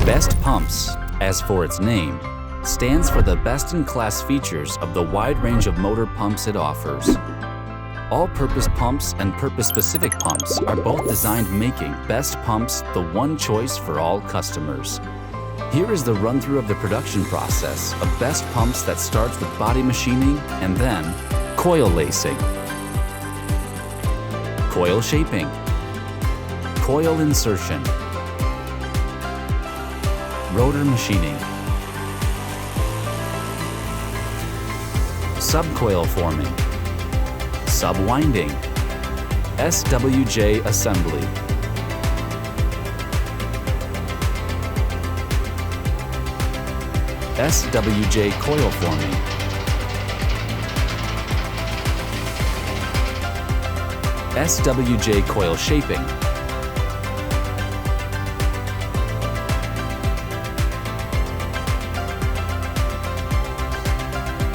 Best Pumps, as for its name, stands for the best-in-class features of the wide range of motor pumps it offers. All-purpose pumps and purpose-specific pumps are both designed making Best Pumps the one choice for all customers. Here is the run-through of the production process of Best Pumps that starts with body machining and then coil lacing, coil shaping, coil insertion, rotor machining, subcoil forming, subwinding, SWJ assembly, SWJ coil forming, SWJ coil shaping,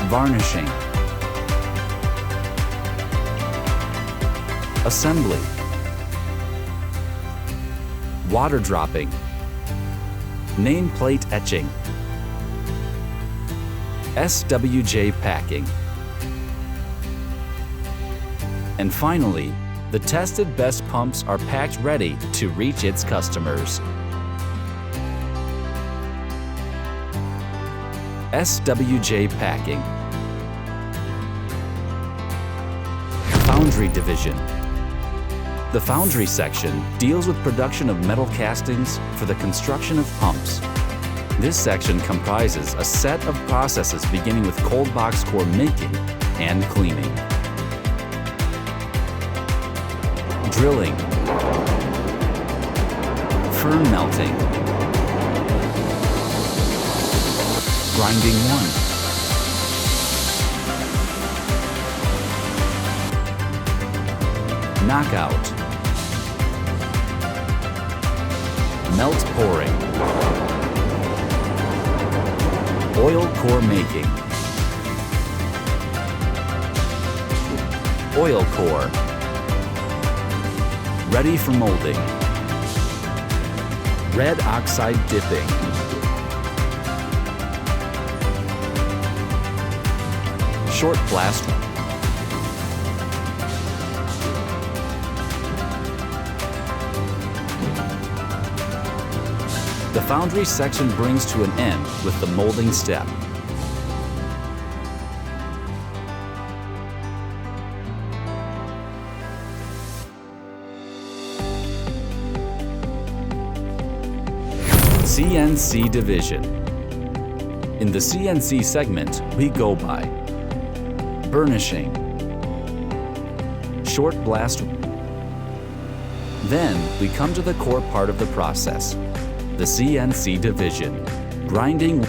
varnishing, assembly, water dropping, nameplate etching, SWJ packing, and finally, the tested Best Pumps are packed ready to reach its customers. SWJ packing. Foundry Division. The foundry section deals with production of metal castings for the construction of pumps. This section comprises a set of processes beginning with cold box core making and cleaning, drilling, firm melting, grinding 1, knockout, melt pouring, oil core making, oil core, ready for molding, red oxide dipping, short blast, the foundry section brings to an end with the molding step. Cnc Division. In the CNC segment, we go by burnishing, short blast. Then we come to the core part of the process, the CNC Division, grinding,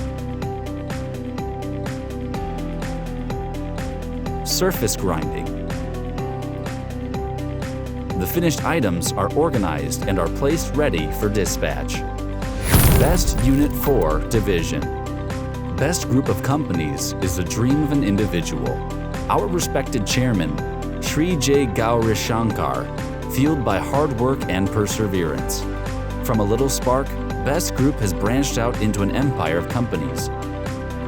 surface grinding. The finished items are organized and are placed ready for dispatch. Best Unit 4 Division. Best group of companies is the dream of an individual. Our respected chairman, Shri J. Gauri Shankar, fueled by hard work and perseverance. From a little spark, Best Group has branched out into an empire of companies,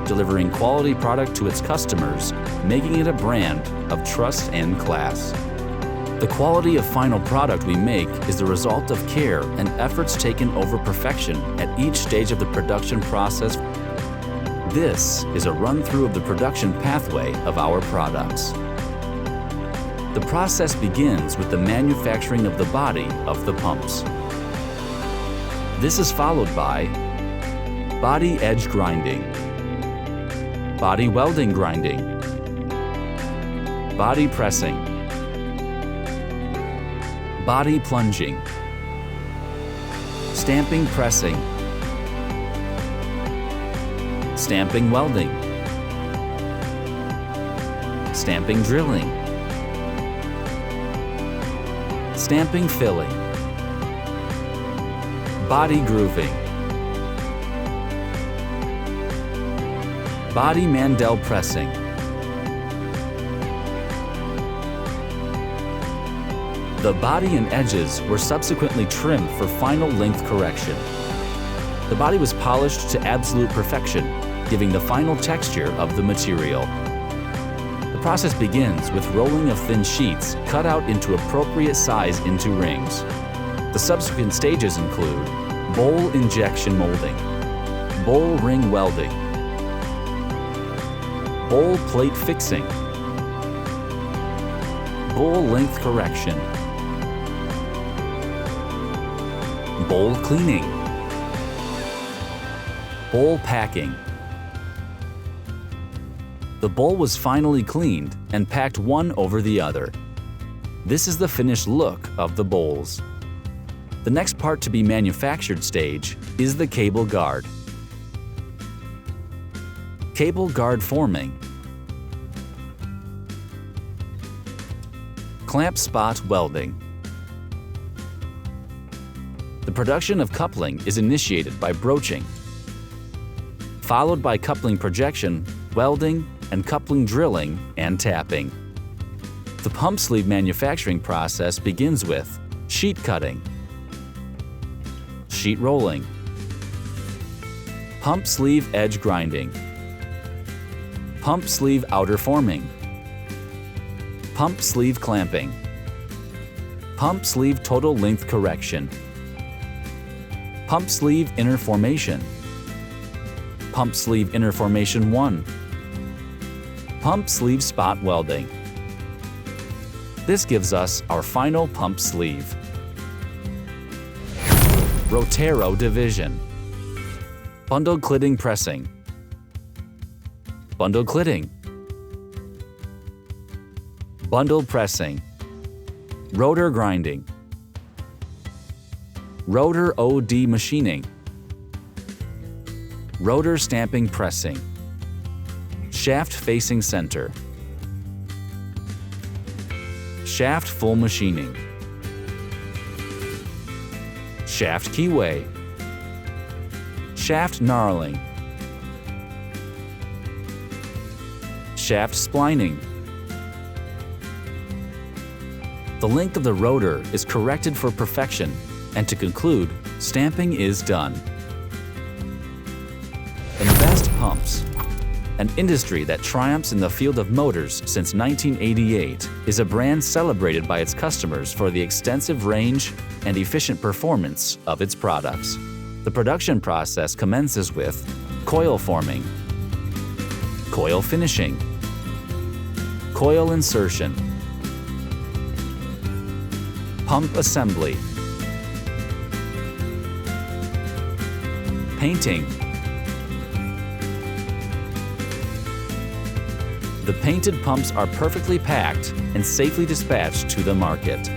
delivering quality product to its customers, making it a brand of trust and class. The quality of final product we make is the result of care and efforts taken over perfection at each stage of the production process. This is a run-through of the production pathway of our products. The process begins with the manufacturing of the body of the pumps. This is followed by body edge grinding, body welding grinding, body pressing, body plunging, stamping pressing, stamping welding, stamping drilling, stamping filling, body grooving, body mandel pressing, the body and edges were subsequently trimmed for final length correction. The body was polished to absolute perfection, giving the final texture of the material. The process begins with rolling of thin sheets cut out into appropriate size into rings. The subsequent stages include bowl injection molding, bowl ring welding, bowl plate fixing, bowl length correction, bowl cleaning, bowl packing. The bowl was finally cleaned and packed one over the other. This is the finished look of the bowls. The next part to be manufactured stage is the cable guard. Cable guard forming. Clamp spot welding. The production of coupling is initiated by broaching, followed by coupling projection, welding, and coupling drilling and tapping. The pump sleeve manufacturing process begins with sheet cutting, sheet rolling, pump sleeve edge grinding, pump sleeve outer forming, pump sleeve clamping, pump sleeve total length correction, pump sleeve inner formation, pump sleeve inner formation 1, pump sleeve spot welding. This gives us our final pump sleeve. Rotero Division. Bundled clitting pressing, bundled clitting, bundle pressing, rotor grinding, rotor OD machining, rotor stamping pressing, shaft facing center, shaft full machining, shaft keyway, shaft knurling, shaft splining. The length of the rotor is corrected for perfection, and to conclude, stamping is done. Invest Pumps, an industry that triumphs in the field of motors since 1988, is a brand celebrated by its customers for the extensive range and efficient performance of its products. The production process commences with coil forming, coil finishing, coil insertion, pump assembly, painting. The painted pumps are perfectly packed and safely dispatched to the market.